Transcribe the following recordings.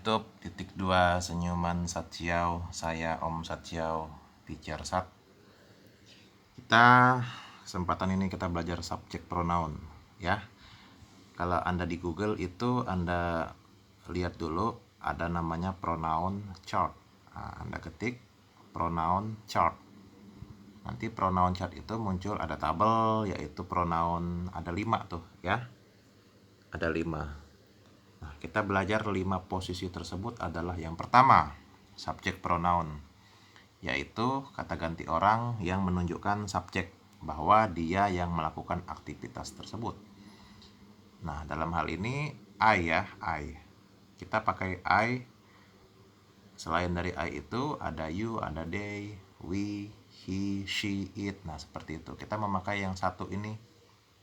YouTube _2 Senyuman Satyau. Saya Om Satyau, Teacher Sat. Kesempatan ini kita belajar subject pronoun ya. Kalau Anda di Google itu Anda lihat dulu ada namanya pronoun chart. Nah, Anda ketik pronoun chart. Nanti pronoun chart itu muncul ada tabel, yaitu pronoun ada 5 tuh ya. Ada 5. Nah, kita belajar 5 posisi tersebut adalah yang pertama, subjek pronoun, yaitu kata ganti orang yang menunjukkan subjek bahwa dia yang melakukan aktivitas tersebut. Nah, dalam hal ini I ya, I. Kita pakai I. Selain dari I itu ada you, ada they, we, he, she, it. Nah, seperti itu. Kita memakai yang satu ini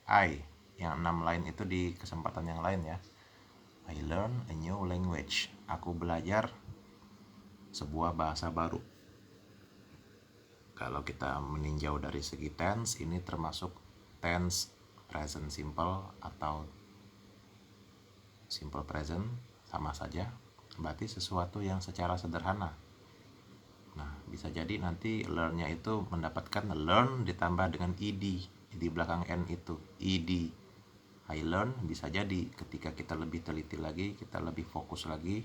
I. Yang 6 lain itu di kesempatan yang lain ya. I learn a new language. Aku belajar sebuah bahasa baru. Kalau kita meninjau dari segi tense, ini termasuk tense present simple atau simple present, sama saja. Berarti sesuatu yang secara sederhana. Nah, bisa jadi nanti learn-nya itu mendapatkan learn ditambah dengan ed di belakang n itu, ed. I learn bisa jadi ketika kita lebih teliti lagi, kita lebih fokus lagi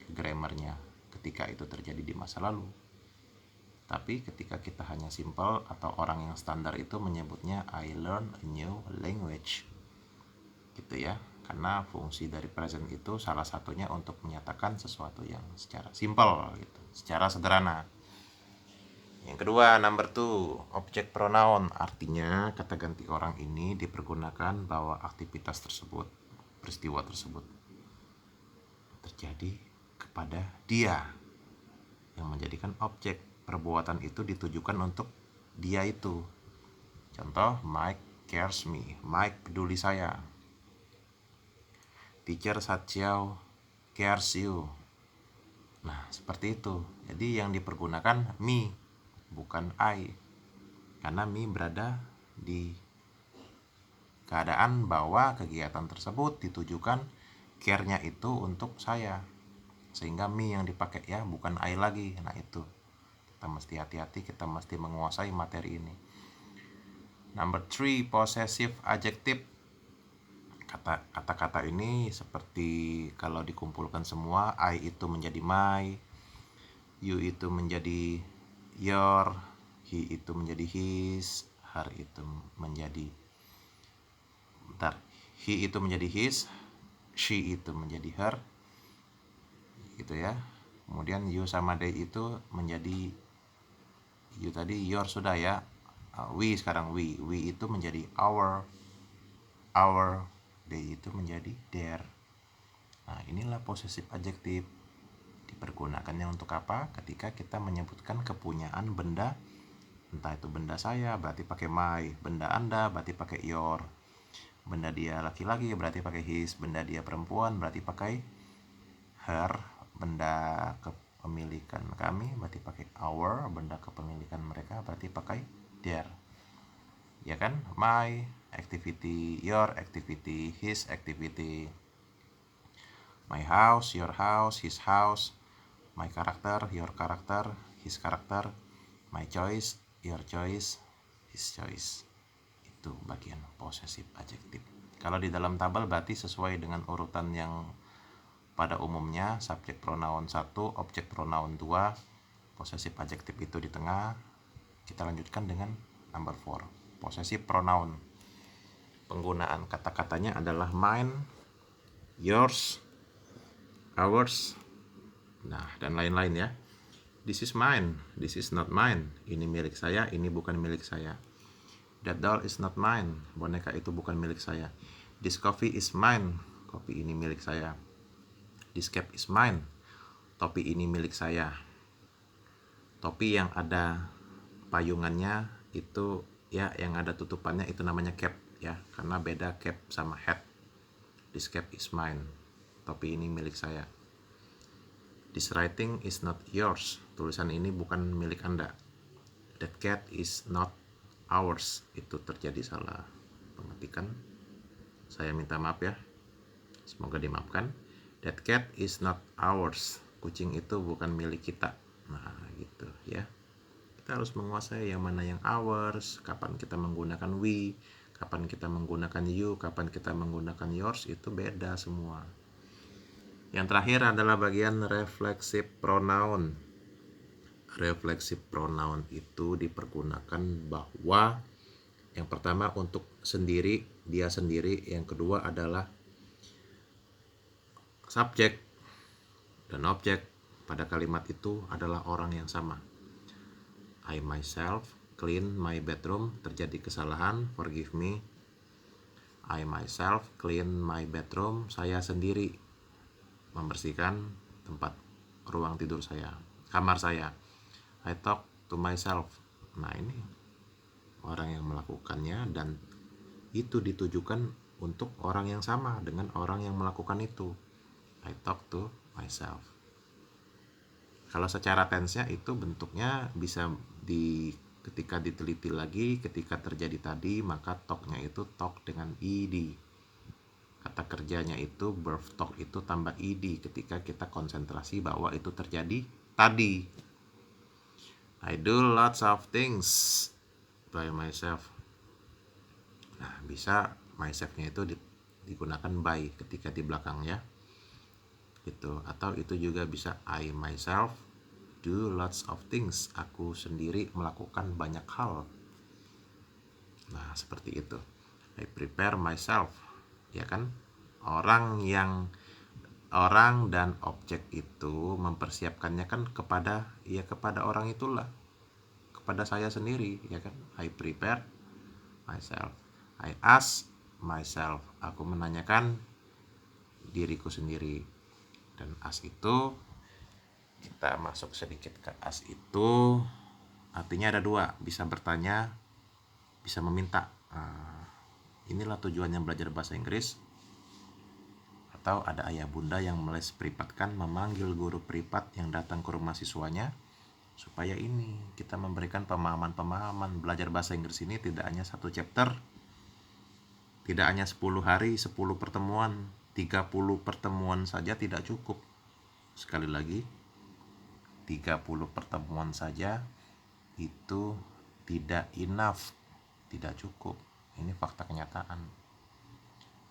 ke grammarnya ketika itu terjadi di masa lalu. Tapi ketika kita hanya simple atau orang yang standar itu menyebutnya I learn a new language gitu ya, karena fungsi dari present itu salah satunya untuk menyatakan sesuatu yang secara simple gitu, secara sederhana. Yang kedua, number 2, object pronoun. Artinya kata ganti orang ini dipergunakan bahwa aktivitas tersebut, peristiwa tersebut terjadi kepada dia, yang menjadikan objek. Perbuatan itu ditujukan untuk dia itu. Contoh, Mike cares me. Mike peduli saya. Teacher Satyau cares you. Nah, seperti itu. Jadi yang dipergunakan me, bukan I. Karena me berada di keadaan bahwa kegiatan tersebut ditujukan care-nya itu untuk saya. Sehingga me yang dipakai ya, bukan I lagi. Nah, itu. Kita mesti hati-hati, kita mesti menguasai materi ini. Number 3, possessive adjective. Kata-kata ini seperti kalau dikumpulkan semua, I itu menjadi my, you itu menjadi your, he itu menjadi his, her itu menjadi he itu menjadi his, she itu menjadi her gitu ya. Kemudian you sama they itu menjadi you tadi, your sudah ya. We sekarang we itu menjadi our, they itu menjadi their. Nah, inilah possessive adjective. Dipergunakannya untuk apa? Ketika kita menyebutkan kepunyaan benda, entah itu benda saya berarti pakai my, benda Anda berarti pakai your, benda dia laki-laki berarti pakai his, benda dia perempuan berarti pakai her, benda kepemilikan kami berarti pakai our, benda kepemilikan mereka berarti pakai their. Ya kan? My activity, your activity, his activity. My house, your house, his house. My character, your character, his character. My choice, your choice, his choice. Itu bagian possessive adjective. Kalau di dalam tabel berarti sesuai dengan urutan yang pada umumnya, subjek pronoun 1, objek pronoun 2, possessive adjective itu di tengah. Kita lanjutkan dengan number 4, possessive pronoun. Penggunaan kata-katanya adalah mine, yours, ours, nah dan lain-lain ya. This is mine, this is not mine. Ini milik saya, ini bukan milik saya. That doll is not mine, boneka itu bukan milik saya. This coffee is mine, kopi ini milik saya. This cap is mine, topi ini milik saya. Topi yang ada payungannya itu ya, yang ada tutupannya itu namanya cap ya, karena beda cap sama hat. This cap is mine, topi ini milik saya. This writing is not yours, tulisan ini bukan milik Anda. That cat is not ours, itu terjadi salah pengetikan. Saya minta maaf ya, semoga dimaafkan. That cat is not ours. Kucing itu bukan milik kita. Nah, gitu ya. Kita harus menguasai yang mana yang ours, kapan kita menggunakan we, kapan kita menggunakan you, kapan kita menggunakan yours, itu beda semua. Yang terakhir adalah bagian reflexive pronoun. Reflexive pronoun itu dipergunakan bahwa yang pertama untuk sendiri, dia sendiri. Yang kedua adalah subjek dan objek pada kalimat itu adalah orang yang sama. I myself clean my bedroom. Terjadi kesalahan, forgive me. I myself clean my bedroom. Saya sendiri membersihkan tempat ruang tidur saya, kamar saya. I talk to myself. Nah, ini orang yang melakukannya dan itu ditujukan untuk orang yang sama dengan orang yang melakukan itu. I talk to myself. Kalau secara tense-nya itu bentuknya bisa ketika diteliti lagi, ketika terjadi tadi, maka talk-nya itu talk dengan ed. Kata kerjanya itu verb talk itu tambah ed ketika kita konsentrasi bahwa itu terjadi tadi. I do lots of things by myself. Nah, bisa myself-nya itu digunakan by ketika di belakang ya. Gitu. Atau itu juga bisa I myself do lots of things. Aku sendiri melakukan banyak hal. Nah, seperti itu. I prepare myself. Ya kan? Orang dan objek itu mempersiapkannya kan kepada orang itulah. Kepada saya sendiri, ya kan? I prepare myself. I ask myself. Aku menanyakan diriku sendiri. Dan ask itu, kita masuk sedikit ke ask itu, artinya ada dua, bisa bertanya, bisa meminta. Inilah tujuannya belajar bahasa Inggris. Atau ada ayah bunda yang meles privatkan memanggil guru privat yang datang ke rumah siswanya, supaya ini kita memberikan pemahaman. Belajar bahasa Inggris ini tidak hanya satu chapter, tidak hanya 10 hari, 10 pertemuan, 30 pertemuan saja tidak cukup. Sekali lagi, 30 pertemuan saja itu tidak enough, tidak cukup. Ini fakta kenyataan.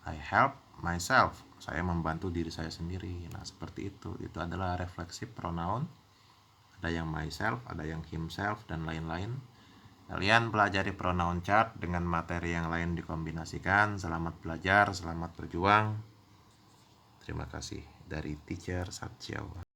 I help myself. Saya membantu diri saya sendiri. Nah, seperti itu. Itu adalah reflexive pronoun. Ada yang myself, ada yang himself, dan lain-lain. Kalian pelajari pronoun chart dengan materi yang lain dikombinasikan. Selamat belajar, selamat berjuang. Terima kasih dari Teacher Satya.